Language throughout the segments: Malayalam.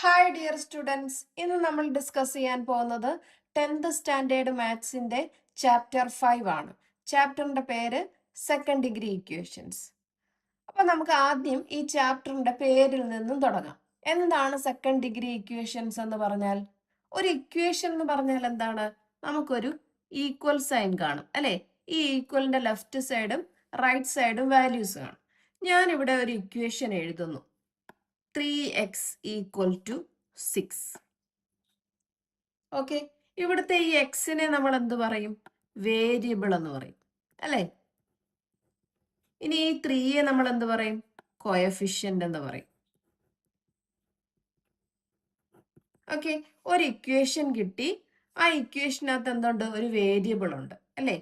ഹായ് ഡിയർ സ്റ്റുഡൻസ്, ഇന്ന് നമ്മൾ ഡിസ്കസ് ചെയ്യാൻ പോകുന്നത് 10th സ്റ്റാൻഡേർഡ് മാത്സിന്റെ ചാപ്റ്റർ 5 ആണ്. ചാപ്റ്ററിന്റെ പേര് സെക്കൻഡ് ഡിഗ്രി ഇക്വേഷൻസ്. അപ്പൊ നമുക്ക് ആദ്യം ഈ ചാപ്റ്ററിന്റെ പേരിൽ നിന്നും തുടങ്ങാം. എന്താണ് സെക്കൻഡ് ഡിഗ്രി ഇക്വേഷൻസ് എന്ന് പറഞ്ഞാൽ? ഒരു ഇക്വേഷൻ എന്ന് പറഞ്ഞാൽ എന്താണ്? നമുക്കൊരു ഈക്വൽ സൈൻ കാണും അല്ലെ? ഈ ഈക്വലിന്റെ ലെഫ്റ്റ് സൈഡും റൈറ്റ് സൈഡും വാല്യൂസ് കാണും. ഞാൻ ഇവിടെ ഒരു ഇക്വേഷൻ എഴുതുന്നു. 3x = 6. ഓക്കെ, ഇവിടുത്തെ ഈ എക്സിനെ നമ്മൾ എന്ത് പറയും? വേരിയബിൾ എന്ന് പറയും അല്ലെ? ഇനി ഈ 3യെ നമ്മൾ എന്ത് പറയും? കോഎഫിഷ്യന്റ് എന്ന് പറയും. ഓക്കെ, ഒരു ഇക്വേഷൻ കിട്ടി. ആ ഇക്വേഷനകത്ത് എന്തുണ്ട്? ഒരു വേരിയബിൾ ഉണ്ട് അല്ലെ?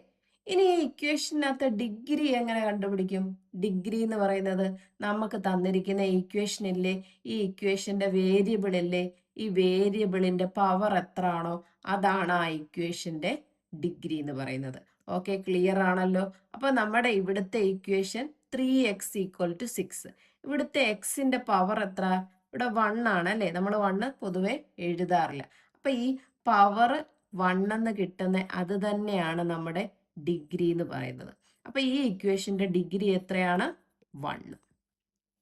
ഇനി ഈ ഇക്വേഷനകത്ത് ഡിഗ്രി എങ്ങനെ കണ്ടുപിടിക്കും? ഡിഗ്രി എന്ന് പറയുന്നത് നമുക്ക് തന്നിരിക്കുന്ന ഇക്വേഷനില്ലേ, ഈ ഇക്വേഷന്റെ വേരിയബിൾ അല്ലേ, ഈ വേരിയബിളിന്റെ പവർ എത്ര ആണോ അതാണ് ആ ഇക്വേഷന്റെ ഡിഗ്രി എന്ന് പറയുന്നത്. ഓക്കെ, ക്ലിയർ ആണല്ലോ? അപ്പൊ നമ്മുടെ ഇവിടുത്തെ ഇക്വേഷൻ 3x = 6. ഇവിടുത്തെ എക്സിന്റെ പവർ എത്ര? ഇവിടെ 1 ആണ് അല്ലെ? നമ്മൾ 1 പൊതുവെ എഴുതാറില്ല. അപ്പൊ ഈ പവർ 1 എന്ന് കിട്ടുന്ന അത് തന്നെയാണ് നമ്മുടെ ഡിഗ്രി എന്ന് പറയുന്നത്. അപ്പൊ ഈ ഇക്വേഷന്റെ ഡിഗ്രി എത്രയാണ്? 1.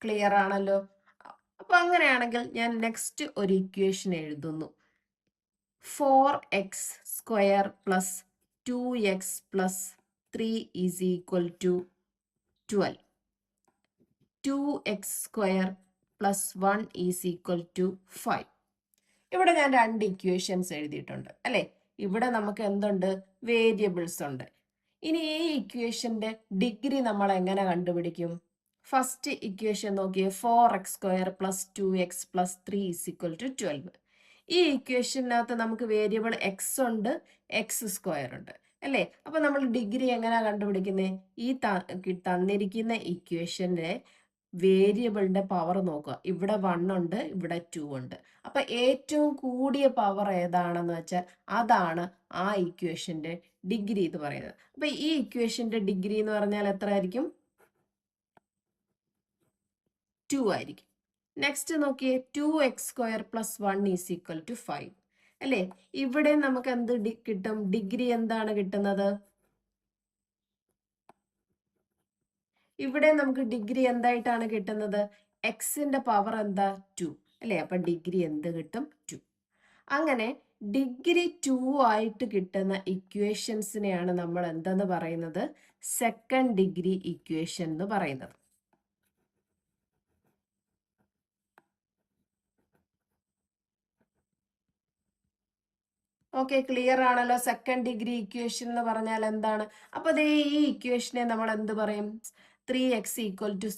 ക്ലിയർ ആണല്ലോ? അപ്പൊ അങ്ങനെയാണെങ്കിൽ ഞാൻ നെക്സ്റ്റ് ഒരു ഇക്വേഷൻ എഴുതുന്നു. 4x² + 2x + 3 = 12. 2x² + 1 = 5. ഇവിടെ ഞാൻ രണ്ട് ഇക്വേഷൻസ് എഴുതിയിട്ടുണ്ട് അല്ലെ? ഇവിടെ നമുക്ക് എന്തുണ്ട്? വേരിയബിൾസ് ഉണ്ട്. ഇനി ഈ ഇക്വേഷന്റെ ഡിഗ്രി നമ്മൾ എങ്ങനെ കണ്ടുപിടിക്കും? ഫസ്റ്റ് ഇക്വേഷൻ നോക്കിയേ. 4x² + 2x + 3 = 12. ഈ ഇക്വേഷനകത്ത് നമുക്ക് വേരിയബിൾ എക്സ് ഉണ്ട്, x² ഉണ്ട് അല്ലേ? അപ്പൊ നമ്മൾ ഡിഗ്രി എങ്ങനെ കണ്ടുപിടിക്കുന്നത്? ഈ തന്നിരിക്കുന്ന ഇക്വേഷന്റെ വേരിയബിളിന്റെ പവർ നോക്കുക. ഇവിടെ 1 ഉണ്ട്, ഇവിടെ 2 ഉണ്ട്. അപ്പൊ ഏറ്റവും കൂടിയ പവർ ഏതാണെന്ന് വെച്ചാൽ അതാണ് ആ ഇക്വേഷന്റെ ഡിഗ്രി എന്ന് പറയുന്നത്. അപ്പൊ ഈ ഇക്വേഷന്റെ ഡിഗ്രി എന്ന് പറഞ്ഞാൽ എത്ര ആയിരിക്കും? 2 ആയിരിക്കും. നെക്സ്റ്റ് നോക്കിയേ. 2x² + 1 = 5 അല്ലേ? ഇവിടെ നമുക്ക് എന്ത് കിട്ടും? ഡിഗ്രി എന്താണ് കിട്ടുന്നത്? ഇവിടെ നമുക്ക് ഡിഗ്രി എന്തായിട്ടാണ് കിട്ടുന്നത്? എക്സിന്റെ പവർ എന്താ? 2 അല്ലേ? അപ്പൊ ഡിഗ്രി എന്ത് കിട്ടും? 2. അങ്ങനെ ഡിഗ്രി 2 ആയിട്ട് കിട്ടുന്ന ഇക്വേഷൻസിനെയാണ് നമ്മൾ എന്തെന്ന് പറയുന്നത്? സെക്കൻഡ് ഡിഗ്രി ഇക്വേഷൻ എന്ന് പറയുന്നത്. ഓക്കെ, ക്ലിയർ ആണല്ലോ? സെക്കൻഡ് ഡിഗ്രി ഇക്വേഷൻ എന്ന് പറഞ്ഞാൽ എന്താണ്? അപ്പൊ ഈ ഇക്വേഷനെ നമ്മൾ എന്ത് പറയും? 3x =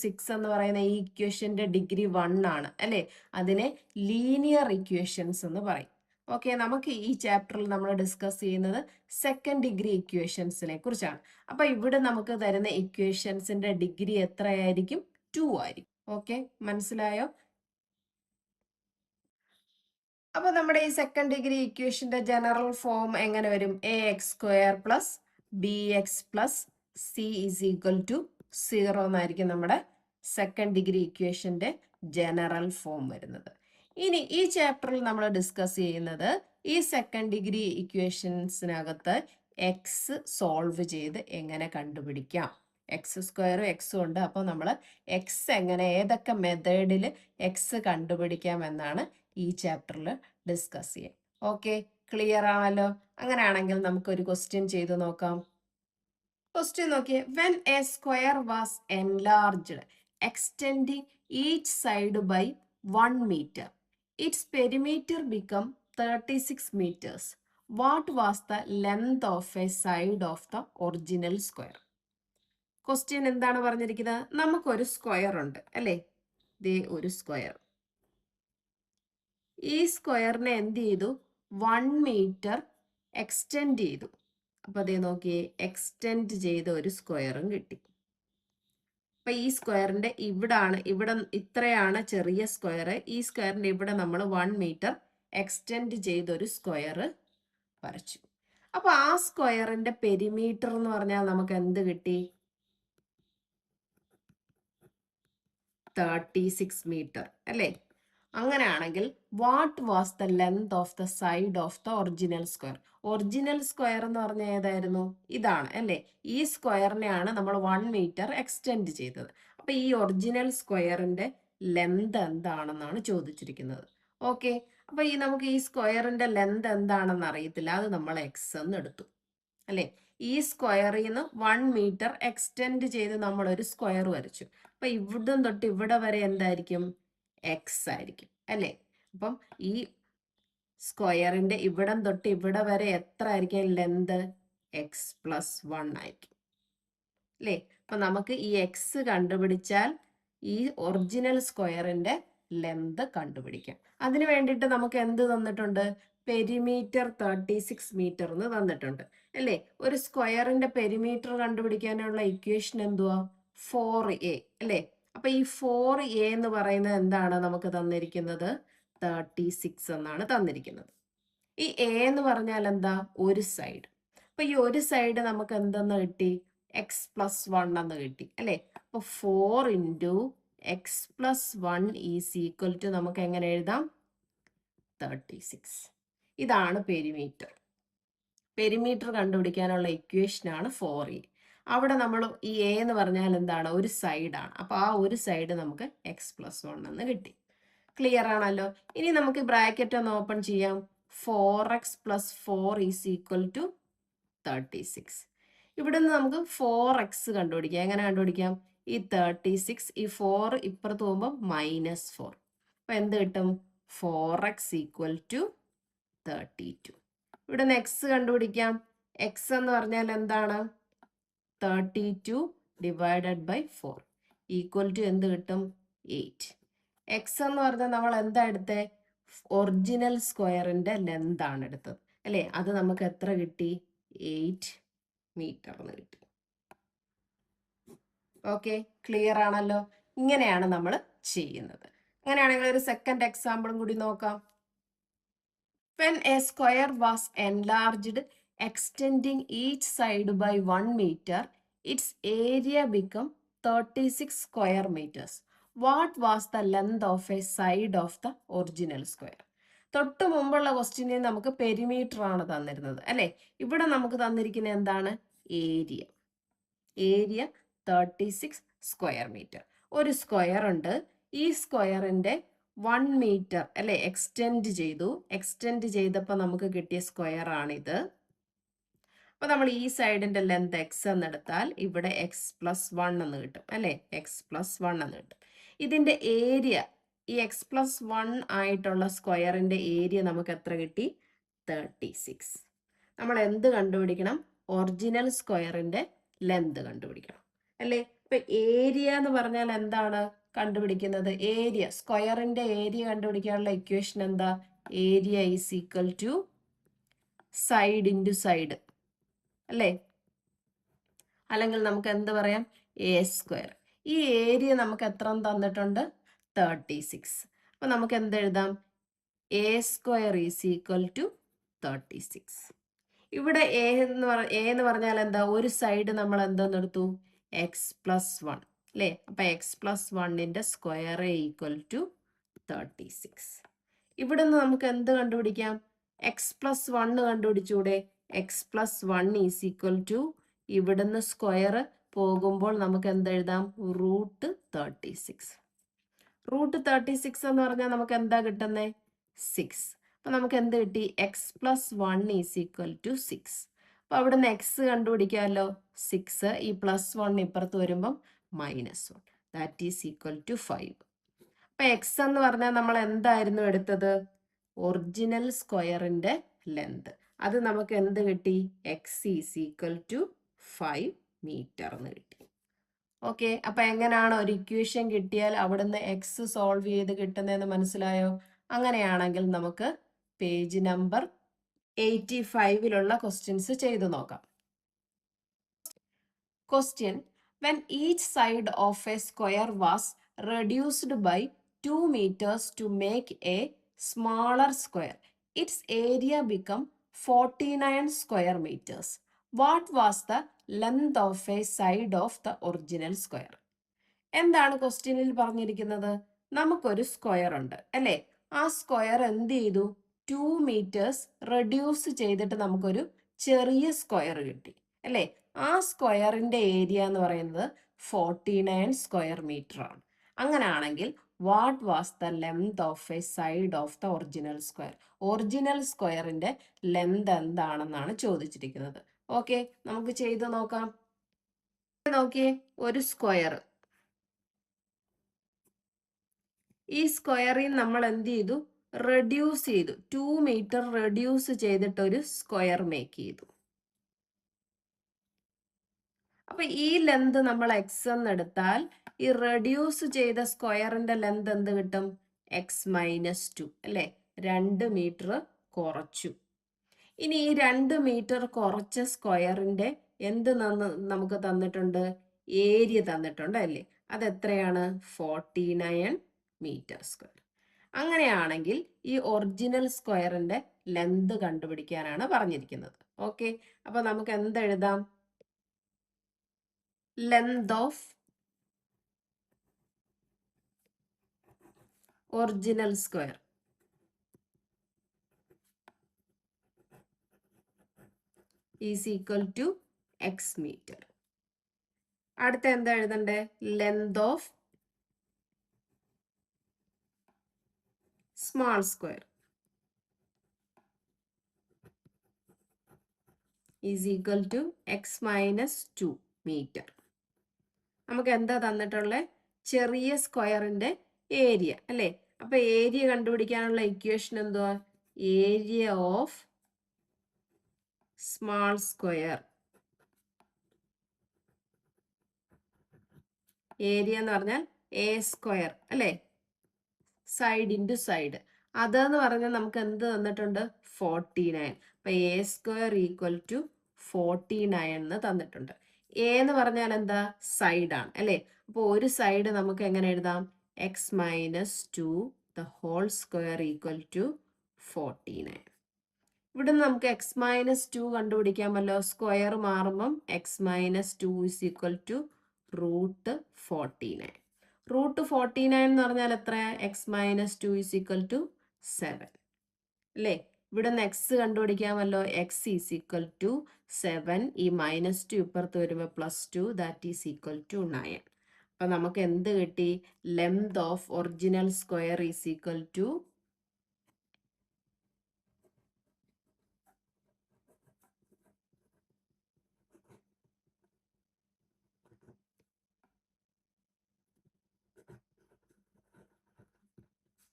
6 എന്ന് പറയുന്ന ഈ ഇക്വേഷന്റെ ഡിഗ്രി 1 ആണ് അല്ലെ? അതിനെ ലീനിയർ ഇക്വേഷൻസ് എന്ന് പറയും. ഓക്കെ, നമുക്ക് ഈ ചാപ്റ്ററിൽ നമ്മൾ ഡിസ്കസ് ചെയ്യുന്നത് സെക്കൻഡ് ഡിഗ്രി ഇക്വേഷൻസിനെ കുറിച്ചാണ്. അപ്പൊ ഇവിടെ നമുക്ക് തരുന്ന ഇക്വേഷൻസിന്റെ ഡിഗ്രി എത്രയായിരിക്കും? 2 ആയിരിക്കും. ഓക്കെ, മനസ്സിലായോ? അപ്പൊ നമ്മുടെ ഈ സെക്കൻഡ് ഡിഗ്രി ഇക്വേഷന്റെ ജനറൽ ഫോം എങ്ങനെ വരും? ax² + bx + c = 0 എന്നായിരിക്കും നമ്മുടെ സെക്കൻഡ് ഡിഗ്രി ഇക്വേഷന്റെ ജനറൽ ഫോം വരുന്നത്. ഇനി ഈ ചാപ്റ്ററിൽ നമ്മൾ ഡിസ്കസ് ചെയ്യുന്നത് ഈ സെക്കൻഡ് ഡിഗ്രി ഇക്വേഷൻസിനകത്ത് എക്സ് സോൾവ് ചെയ്ത് എങ്ങനെ കണ്ടുപിടിക്കാം. x² എക്സും ഉണ്ട്. അപ്പോൾ നമ്മൾ എക്സ് എങ്ങനെ, ഏതൊക്കെ മെത്തേഡിൽ എക്സ് കണ്ടുപിടിക്കാം എന്നാണ് ഈ ചാപ്റ്ററിൽ ഡിസ്കസ് ചെയ്യാം. ഓക്കെ, ക്ലിയർ ആണല്ലോ? അങ്ങനെയാണെങ്കിൽ നമുക്കൊരു ക്വസ്റ്റ്യൻ ചെയ്ത് നോക്കാം. ക്വസ്റ്റ്യൻ നോക്കിയേ. When a square was enlarged extending each side by 1 meter, its perimeter become 36 meters. What was the length of a side of the original square? Question എന്താണ് പറഞ്ഞിരിക്കുന്നത്? നമുക്കൊരു സ്ക്വയർ ഉണ്ട് അല്ലേ? ദേ ഒരു സ്ക്വയർ. ഈ സ്ക്വയറിനെ എന്ത് ചെയ്തു? 1 meter എക്സ്റ്റെൻഡ് ചെയ്തു. അപ്പൊ അതേ നോക്കിയേ, എക്സ്റ്റെൻഡ് ചെയ്ത ഒരു സ്ക്വയറും കിട്ടി. അപ്പൊ ഈ സ്ക്വയറിന്റെ ഇവിടെ ഇത്രയാണ് ചെറിയ സ്ക്വയർ. ഈ സ്ക്വയറിന്റെ ഇവിടെ നമ്മൾ 1 meter എക്സ്റ്റെൻഡ് ചെയ്ത ഒരു സ്ക്വയർ വരച്ചു. അപ്പൊ ആ സ്ക്വയറിന്റെ പെരിമീറ്റർ എന്ന് പറഞ്ഞാൽ നമുക്ക് എന്ത് കിട്ടി? 36 meter അല്ലേ? അങ്ങനെയാണെങ്കിൽ what was the length of the side of the original square? Original square എന്ന് പറഞ്ഞ ഏതായിരുന്നു? ഇതാണ് അല്ലേ? ഈ സ്ക്വയറിനെയാണ് നമ്മൾ 1 മീറ്റർ എക്സ്റ്റെൻഡ് ചെയ്തത്. അപ്പൊ ഈ ഒറിജിനൽ സ്ക്വയറിന്റെ ലെങ്ത് എന്താണെന്നാണ് ചോദിച്ചിരിക്കുന്നത്. ഓക്കെ, അപ്പൊ നമുക്ക് ഈ സ്ക്വയറിന്റെ ലെങ്ത് എന്താണെന്ന് അറിയത്തില്ല, അത് നമ്മൾ എക്സ് എന്ന് എടുത്തു അല്ലേ? ഈ സ്ക്വയറിൽ നിന്ന് 1 മീറ്റർ എക്സ്റ്റെൻഡ് ചെയ്ത് നമ്മൾ ഒരു സ്ക്വയർ വരച്ചു. അപ്പൊ ഇവിടം തൊട്ട് ഇവിടെ വരെ എന്തായിരിക്കും? എക്സ് ആയിരിക്കും അല്ലേ? അപ്പം ഈ സ്ക്വയറിന്റെ ഇവിടം തൊട്ട് ഇവിടെ വരെ എത്ര ആയിരിക്കും ലെന്ത്? എക്സ് പ്ലസ് 1 ആയിരിക്കും അല്ലേ? അപ്പൊ നമുക്ക് ഈ എക്സ് കണ്ടുപിടിച്ചാൽ ഈ ഒറിജിനൽ സ്ക്വയറിന്റെ ലെന്ത് കണ്ടുപിടിക്കാം. അതിന് വേണ്ടിയിട്ട് നമുക്ക് എന്ത് തന്നിട്ടുണ്ട്? പെരിമീറ്റർ 36 മീറ്റർ എന്ന് തന്നിട്ടുണ്ട് അല്ലേ? ഒരു സ്ക്വയറിന്റെ പെരിമീറ്റർ കണ്ടുപിടിക്കാനുള്ള ഇക്വേഷൻ എന്തുവാ? 4a അല്ലേ? അപ്പൊ ഈ 4a എന്ന് പറയുന്നത് എന്താണ് നമുക്ക് തന്നിരിക്കുന്നത്? 36 എന്നാണ് തന്നിരിക്കുന്നത്. ഈ എ എന്ന് പറഞ്ഞാൽ എന്താ? ഒരു സൈഡ്. അപ്പൊ ഈ ഒരു സൈഡ് നമുക്ക് എന്തെന്ന് കിട്ടി? എക്സ് പ്ലസ് 1 എന്ന് കിട്ടി അല്ലേ? അപ്പൊ 4 into x plus 1 is equal to നമുക്ക് എങ്ങനെ എഴുതാം? 36. ഇതാണ് പെരിമീറ്റർ. പെരിമീറ്റർ കണ്ടുപിടിക്കാനുള്ള ഇക്വേഷൻ ആണ് 4a. അവിടെ നമ്മൾ ഈ എ എന്ന് പറഞ്ഞാൽ എന്താണ്? ഒരു സൈഡാണ്. അപ്പൊ ആ ഒരു സൈഡ് നമുക്ക് എക്സ് പ്ലസ് 1 എന്ന് കിട്ടി. ക്ലിയർ ആണല്ലോ? ഇനി നമുക്ക് ബ്രാക്കറ്റ് ഒന്ന് ഓപ്പൺ ചെയ്യാം. 4x plus 4 is equal to 36. ഇവിടെ നിന്ന് നമുക്ക് 4x കണ്ടുപിടിക്കാം. എങ്ങനെ കണ്ടുപിടിക്കാം? ഈ 36, ഈ 4 ഇപ്പുറത്ത് പോകുമ്പോൾ -4. അപ്പൊ എന്ത് കിട്ടും? 4x equal to 32. ഇവിടെ നിന്ന് എക്സ് കണ്ടുപിടിക്കാം. എക്സ് എന്ന് പറഞ്ഞാൽ എന്താണ്? 32 ഡിവൈഡഡ് ബൈ 4 ഈക്വൽ ടു എന്ത് കിട്ടും? 8. എക്സ് എന്ന് പറഞ്ഞാൽ നമ്മൾ എന്താ എടുത്തേ? ഒറിജിനൽ സ്ക്വയറിന്റെ ലെന്ത് ആണ് എടുത്തത് അല്ലേ? അത് നമുക്ക് എത്ര കിട്ടി? 8 മീറ്റർ എന്ന് കിട്ടി. ഓക്കെ, ക്ലിയർ ആണല്ലോ? ഇങ്ങനെയാണ് നമ്മൾ ചെയ്യുന്നത്. അങ്ങനെയാണെങ്കിൽ ഒരു സെക്കൻഡ് എക്സാമ്പിളും കൂടി നോക്കാം. When a square was enlarged, extending each side by 1 meter, its area became 36 square meters. What was the length of a side of the original square? തൊട്ട് മുമ്പുള്ള ക്വസ്റ്റ്യനിൽ നമുക്ക് പെരിമീറ്റർ ആണ് തന്നിരുന്നത് അല്ലേ? ഇവിടെ നമുക്ക് തന്നിരിക്കുന്ന എന്താണ്? ഏരിയ. Area 36 square metre. ഒരു സ്ക്വയർ ഉണ്ട്. ഈ സ്ക്വയറിന്റെ 1 മീറ്റർ അല്ലെ എക്സ്റ്റെൻഡ് ചെയ്തു. എക്സ്റ്റെൻഡ് ചെയ്തപ്പോൾ നമുക്ക് കിട്ടിയ സ്ക്വയർ ആണിത്. അപ്പൊ നമ്മൾ ഈ സൈഡിന്റെ ലെന്ത് എക്സ് എന്നെടുത്താൽ ഇവിടെ എക്സ് പ്ലസ് 1 എന്ന് കിട്ടും അല്ലെ? എക്സ് പ്ലസ് 1 എന്ന് കിട്ടും. ഇതിന്റെ ഏരിയ, ഈ എക്സ് പ്ലസ് 1 ആയിട്ടുള്ള സ്ക്വയറിന്റെ ഏരിയ നമുക്ക് എത്ര കിട്ടി? 36. നമ്മൾ എന്ത് കണ്ടുപിടിക്കണം? ഒറിജിനൽ സ്ക്വയറിന്റെ ലെന്ത് കണ്ടുപിടിക്കണം അല്ലേ? ഇപ്പൊ ഏരിയ എന്ന് പറഞ്ഞാൽ എന്താണ് കണ്ടുപിടിക്കുന്നത്? ഏരിയ, സ്ക്വയറിന്റെ ഏരിയ കണ്ടുപിടിക്കാനുള്ള ഇക്വേഷൻ എന്താ? Area is equal to side into side അല്ലേ? അല്ലെങ്കിൽ നമുക്ക് എന്ത് പറയാം? A square. ഈ ഏരിയ നമുക്ക് എത്ര തന്നിട്ടുണ്ട്? 36. അപ്പൊ നമുക്ക് എന്ത് എഴുതാം? A square is equal to 36. ഇവിടെ എ എന്ന് പറഞ്ഞാൽ എന്താ? ഒരു സൈഡ് നമ്മൾ എന്തെന്ന് എടുത്തു? എക്സ് പ്ലസ് 1 അല്ലേ? അപ്പൊ എക്സ് പ്ലസ് 1ന്റെ സ്ക്വയർ ഈക്വൽ ടു 36. ഇവിടെ നിന്ന് നമുക്ക് എന്ത് കണ്ടുപിടിക്കാം? എക്സ് പ്ലസ് 1 കണ്ടുപിടിച്ചൂടെ? X plus 1 is equal to ഇവിടുന്ന് സ്ക്വയർ പോകുമ്പോൾ നമുക്ക് എന്തെഴുതാം? റൂട്ട് 36. റൂട്ട് 36 എന്ന് പറഞ്ഞാൽ നമുക്ക് എന്താ കിട്ടുന്നേ? 6. അപ്പൊ നമുക്ക് എന്ത് കിട്ടി? X plus 1 is equal to 6. അപ്പൊ അവിടെ നിന്ന് എക്സ് കണ്ടുപിടിക്കാമല്ലോ. 6, ഈ പ്ലസ് 1 ഇപ്പുറത്ത് വരുമ്പം -1, ദാറ്റ് ഈസ് ഈക്വൽ ടു 5. അപ്പൊ എക്സ് എന്ന് പറഞ്ഞാൽ നമ്മൾ എന്തായിരുന്നു എടുത്തത്? ഒറിജിനൽ സ്ക്വയറിന്റെ ലെന്ത്. അത് നമുക്ക് എന്ത് കിട്ടി? X is equal to 5 metre എന്ന് കിട്ടി. ഓക്കെ, അപ്പൊ എങ്ങനെയാണ് ഒരു ഇക്വേഷൻ കിട്ടിയാൽ അവിടുന്ന് എക്സ് സോൾവ് ചെയ്ത് കിട്ടുന്നതെന്ന് മനസ്സിലായോ? അങ്ങനെയാണെങ്കിൽ നമുക്ക് പേജ് നമ്പർ 85ലുള്ള ക്വസ്റ്റ്യൻസ് ചെയ്തു നോക്കാം. Question: When each side of a square was reduced by 2 meters to make a smaller square, its area became 49 square meters. What was the length of a side of the original square? എന്താണ് ക്വസ്റ്റ്യനിൽ പറഞ്ഞിരിക്കുന്നത്? നമുക്കൊരു സ്ക്വയർ ഉണ്ട് അല്ലേ? ആ സ്ക്വയർ എന്ത് ചെയ്തു? 2 മീറ്റേഴ്സ് റെഡ്യൂസ് ചെയ്തിട്ട് നമുക്കൊരു ചെറിയ സ്ക്വയർ കിട്ടി അല്ലേ? ആ സ്ക്വയറിന്റെ ഏരിയ എന്ന് പറയുന്നത് 49 സ്ക്വയർ മീറ്റർ ആണ്. അങ്ങനെയാണെങ്കിൽ what was the length of a side of the original square? Original സ്ക്വയറിന്റെ ലെങ്ത് എന്താണെന്നാണ് ചോദിച്ചിരിക്കുന്നത്. ഓക്കെ, നമുക്ക് ചെയ്ത് നോക്കാം. നോക്കിയേ, ഒരു സ്ക്വയർ. ഈ സ്ക്വയറിൽ നമ്മൾ എന്ത് ചെയ്തു? റെഡ്യൂസ് ചെയ്തു. 2 മീറ്റർ റെഡ്യൂസ് ചെയ്തിട്ട് ഒരു സ്ക്വയർ മേക്ക് ചെയ്തു. അപ്പൊ ഈ ലെന്ത് നമ്മൾ എക്സ് എന്ന് എടുത്താൽ ഈ റെഡ്യൂസ് ചെയ്ത സ്ക്വയറിന്റെ ലെന്ത് എന്ത് കിട്ടും? x-2 അല്ലെ? 2 മീറ്റർ കുറച്ചു. ഇനി ഈ 2 മീറ്റർ കുറച്ച സ്ക്വയറിന്റെ എന്ത് നമുക്ക് തന്നിട്ടുണ്ട്? ഏരിയ തന്നിട്ടുണ്ട് അല്ലേ? അത് എത്രയാണ്? 49 മീറ്റർ സ്ക്വയർ. അങ്ങനെയാണെങ്കിൽ ഈ ഒറിജിനൽ സ്ക്വയറിന്റെ ലെന്ത് കണ്ടുപിടിക്കാനാണ് പറഞ്ഞിരിക്കുന്നത്. ഓക്കെ, അപ്പൊ നമുക്ക് എന്തെഴുതാം? Length of original square is equal to x metre. അടുത്ത എന്താ എഴുതണ്ടേ? Length of small square is equal to x-2 metre. നമുക്ക് എന്താ തന്നിട്ടുള്ളത്? ചെറിയ സ്ക്വയറിന്റെ ഏരിയ അല്ലേ? അപ്പൊ ഏരിയ കണ്ടുപിടിക്കാനുള്ള ഇക്വേഷൻ എന്തുവാ? Area of small square. Area എന്ന് പറഞ്ഞാൽ എ സ്ക്വയർ അല്ലേ? Side into side. അതെന്ന് പറഞ്ഞാൽ നമുക്ക് എന്ത് തന്നിട്ടുണ്ട്? 49. അപ്പൊ എ സ്ക്വയർ ഈക്വൽ ടു 49 എന്ന് തന്നിട്ടുണ്ട്. എ എന്ന് പറഞ്ഞാൽ എന്താ? സൈഡാണ് അല്ലേ? അപ്പോൾ ഒരു സൈഡ് നമുക്ക് എങ്ങനെ എഴുതാം? x-2 the whole square equal to 49. ഇവിടെ നമുക്ക് x-2 കണ്ടുപിടിക്കാമല്ലോ. സ്ക്വയർ മാറുമ്പം x-2 ഇസ് ഈക്വൽ ടു √49. √49 എന്ന് പറഞ്ഞാൽ എത്ര? x-2 ഇസ് ഈക്വൽ ടു 7 അല്ലേ? ഇവിടെ നിന്ന് എക്സ് കണ്ടുപിടിക്കാമല്ലോ. X is equal to 7. ഈ -2 ഇപ്പുറത്ത് വരുമ്പോൾ +2 ദാറ്റ് ഈസ് ഈക്വൽ ടു 9. അപ്പൊ നമുക്ക് എന്ത് കിട്ടി? Length of original square is equal to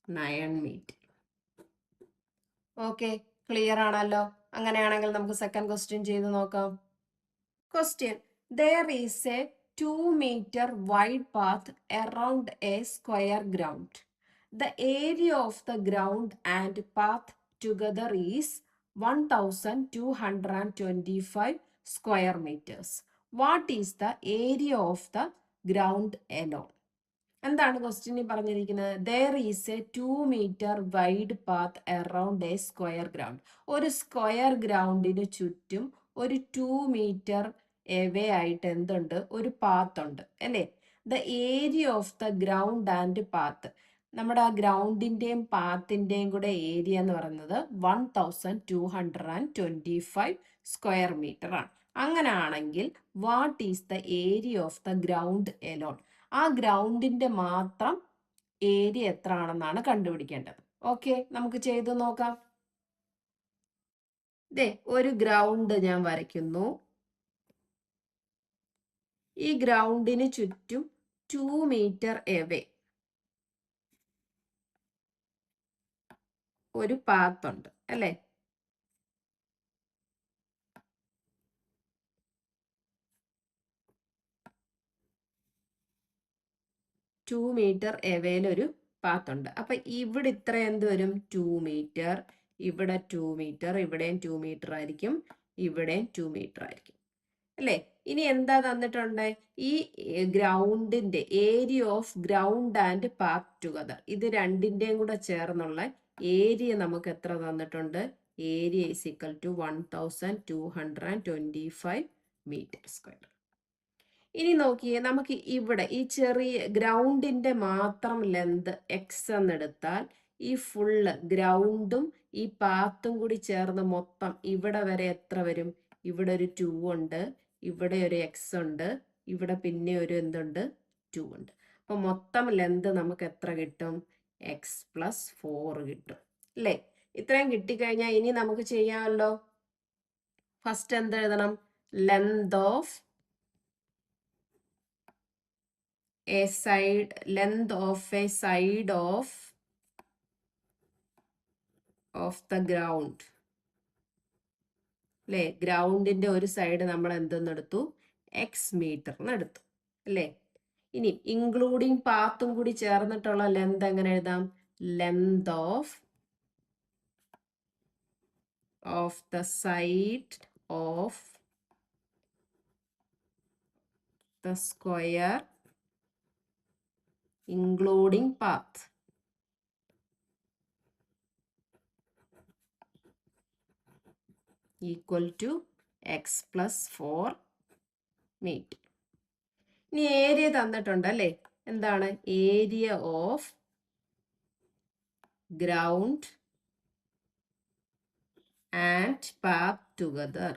9 metre. Okay, clear ആണല്ലോ. അങ്ങനെയാണെങ്കിൽ നമുക്ക് സെക്കൻഡ് ക്വസ്റ്റ്യൻ ചെയ്ത് നോക്കാം. Question. There is a 2 meter wide path around a square ground. The area of the ground and path together is 1225 square meters. What is the area of the ground alone? എന്താണ് ക്വസ്റ്റ്യനിൽ പറഞ്ഞിരിക്കുന്നത്? There is a 2 metre wide path around a square ground. ഒരു സ്ക്വയർ ഗ്രൗണ്ടിന് ചുറ്റും ഒരു 2 മീറ്റർ എവേ ആയിട്ട് എന്തുണ്ട്? ഒരു പാത്ത് ഉണ്ട് അല്ലേ? The area of the ground and path. നമ്മുടെ ആ ഗ്രൗണ്ടിന്റെയും പാത്തിന്റെയും കൂടെ ഏരിയ എന്ന് പറയുന്നത് 1225 സ്ക്വയർ മീറ്റർ ആണ്. അങ്ങനെയാണെങ്കിൽ what is the area of the ground alone? ആ ഗ്രൗണ്ടിന്റെ മാത്രം ഏരിയ എത്ര ആണെന്നാണ് കണ്ടുപിടിക്കേണ്ടത്. ഓക്കെ, നമുക്ക് ചെയ്ത് നോക്കാം. ദേ ഒരു ഗ്രൗണ്ട് ഞാൻ വരയ്ക്കുന്നു. ഈ ഗ്രൗണ്ടിന് ചുറ്റും 2 മീറ്റർ എവേ ഒരു പാത്ത് ഉണ്ട് അല്ലേ? ടു മീറ്റർ എവേയിൽ ഒരു പാത്ത് ഉണ്ട്. അപ്പൊ ഇവിടെ ഇത്ര എന്ത് വരും? 2 മീറ്റർ. ഇവിടെ 2 മീറ്റർ, ഇവിടെയും 2 മീറ്റർ ആയിരിക്കും, ഇവിടെയും 2 മീറ്റർ ആയിരിക്കും അല്ലേ? ഇനി എന്താ തന്നിട്ടുണ്ട്? ഈ ഗ്രൗണ്ടിന്റെ area of ground and path together, ഇത് രണ്ടിന്റെയും കൂടെ ചേർന്നുള്ള ഏരിയ നമുക്ക് എത്ര തന്നിട്ടുണ്ട്? Area is equal to 1225 metre square. ഇനി നോക്കിയേ, നമുക്ക് ഇവിടെ ഈ ചെറിയ ഗ്രൗണ്ടിന്റെ മാത്രം ലെന്ത് എക്സ് എന്നെടുത്താൽ ഈ ഫുള്ള് ഗ്രൗണ്ടും ഈ പാത്തും കൂടി ചേർന്ന് മൊത്തം ഇവിടെ വരെ എത്ര വരും? ഇവിടെ ഒരു 2 ഉണ്ട്, ഇവിടെ ഒരു എക്സ് ഉണ്ട്, ഇവിടെ പിന്നെ ഒരു എന്തുണ്ട്? 2 ഉണ്ട്. അപ്പൊ മൊത്തം ലെന്ത് നമുക്ക് എത്ര കിട്ടും? എക്സ് പ്ലസ് 4 കിട്ടും അല്ലേ? ഇത്രയും കിട്ടിക്കഴിഞ്ഞാൽ ഇനി നമുക്ക് ചെയ്യാമല്ലോ. ഫസ്റ്റ് എന്ത് എഴുതണം? Length of a side, length of a side of the ground അല്ലേ? ഗ്രൗണ്ടിന്റെ ഒരു സൈഡ് നമ്മൾ എന്തെന്നെടുത്തു? എക്സ് മീറ്ററിന് എടുത്തു അല്ലേ? ഇനി ഇൻക്ലൂഡിങ് പാത്തും കൂടി ചേർന്നിട്ടുള്ള ലെന്ത് എങ്ങനെ എഴുതാം? Length of the side of the square including path equal to x plus 4 metre. ഇനി ഏരിയ തന്നിട്ടുണ്ട് അല്ലേ? എന്താണ് area of ground and path together?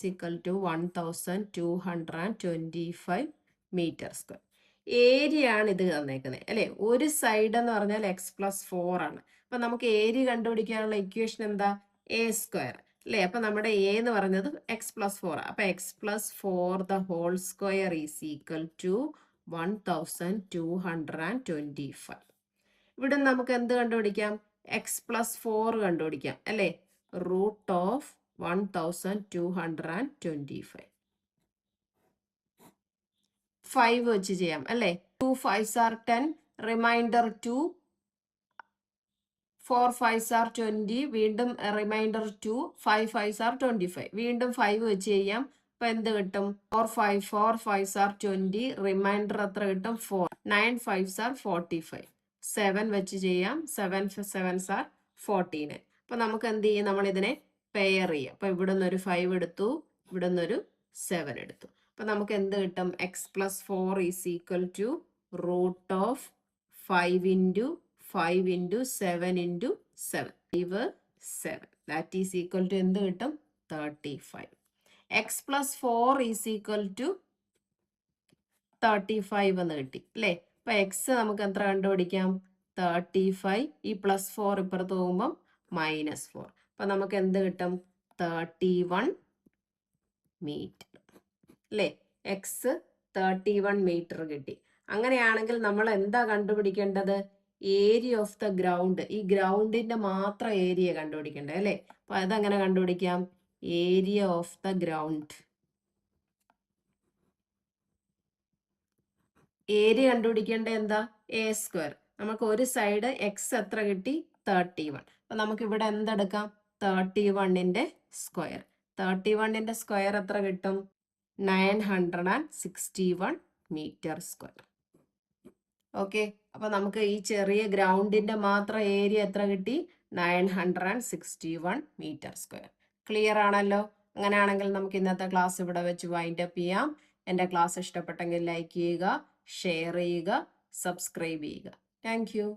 Equal to 1225 metre square. Area ആണ് ഇത് തന്നേക്കുന്നത് അല്ലെ? ഒരു സൈഡ് എന്ന് പറഞ്ഞാൽ എക്സ് പ്ലസ് 4 ആണ്. അപ്പൊ നമുക്ക് ഏരിയ കണ്ടുപിടിക്കാനുള്ള ഇക്വേഷൻ എന്താ? എ സ്ക്വയർ അല്ലെ? അപ്പൊ നമ്മുടെ എ എന്ന് പറഞ്ഞത് എക്സ് പ്ലസ് 4. അപ്പൊ x plus 4 the whole square is equal to 1225. ഇവിടെ നമുക്ക് എന്ത് കണ്ടുപിടിക്കാം? എക്സ് പ്ലസ് 4 കണ്ടുപിടിക്കാം അല്ലെ? Root of 1225. 5 വെച്ച് ചെയ്യാം അല്ലെ? 2 5s are 10, reminder 2, 4 5s are 20, വീണ്ടും റിമൈൻഡർ 2, 5 5s are 25. വീണ്ടും 5 വെച്ച് ചെയ്യാം. അപ്പൊ എന്ത് കിട്ടും? 4 5s are 20, റിമൈൻഡർ എത്ര കിട്ടും? 4. 9 5s are 45. 7 വെച്ച് ചെയ്യാം. 7 7s are 14. അപ്പൊ നമുക്ക് എന്ത് ചെയ്യും? നമ്മൾ ഇതിനെ പെയർ ചെയ്യാം. അപ്പൊ ഇവിടെ നിന്നൊരു 5 എടുത്തു, ഇവിടെ നിന്നൊരു 7 എടുത്തു. അപ്പൊ നമുക്ക് എന്ത് കിട്ടും? X plus 4 is equal to root of 5 into 5 into 7 into 7. 7. That is equal to എന്ത് കിട്ടും? 35. X plus 4 is equal to 35 എന്ന് കിട്ടി അല്ലേ? അപ്പൊ എക്സ് നമുക്ക് എത്ര കണ്ടുപിടിക്കാം? 35. ഈ പ്ലസ് 4 ഇപ്പുറത്ത് പോകുമ്പം -4. അപ്പൊ നമുക്ക് എന്ത് കിട്ടും? 31 മീറ്റർ അല്ലേ? എക്സ് 31 മീറ്റർ കിട്ടി. അങ്ങനെയാണെങ്കിൽ നമ്മൾ എന്താ കണ്ടുപിടിക്കേണ്ടത്? Area of the ground. ഈ ഗ്രൗണ്ടിന്റെ മാത്രം ഏരിയ കണ്ടുപിടിക്കണ്ടേ അല്ലേ? അപ്പൊ അതെങ്ങനെ കണ്ടുപിടിക്കാം? Area of the ground. Area കണ്ടുപിടിക്കേണ്ടത് എന്താ? A square. നമുക്ക് ഒരു സൈഡ് എക്സ് എത്ര കിട്ടി? 31. അപ്പൊ നമുക്ക് ഇവിടെ എന്തെടുക്കാം? 31ന്റെ സ്ക്വയർ. 31ന്റെ സ്ക്വയർ എത്ര കിട്ടും? 961 മീറ്റർ സ്ക്വയർ. ഓക്കെ, അപ്പൊ നമുക്ക് ഈ ചെറിയ ഗ്രൗണ്ടിന്റെ മാത്രം ഏരിയ എത്ര കിട്ടി? 961 മീറ്റർ സ്ക്വയർ. ക്ലിയർ ആണല്ലോ? അങ്ങനെയാണെങ്കിൽ നമുക്ക് ഇന്നത്തെ ക്ലാസ് ഇവിടെ വെച്ച് വൈൻഡ് അപ്പ് ചെയ്യാം. എൻ്റെ ക്ലാസ് ഇഷ്ടപ്പെട്ടെങ്കിൽ ലൈക്ക് ചെയ്യുക, ഷെയർ ചെയ്യുക, സബ്സ്ക്രൈബ് ചെയ്യുക. Thank you.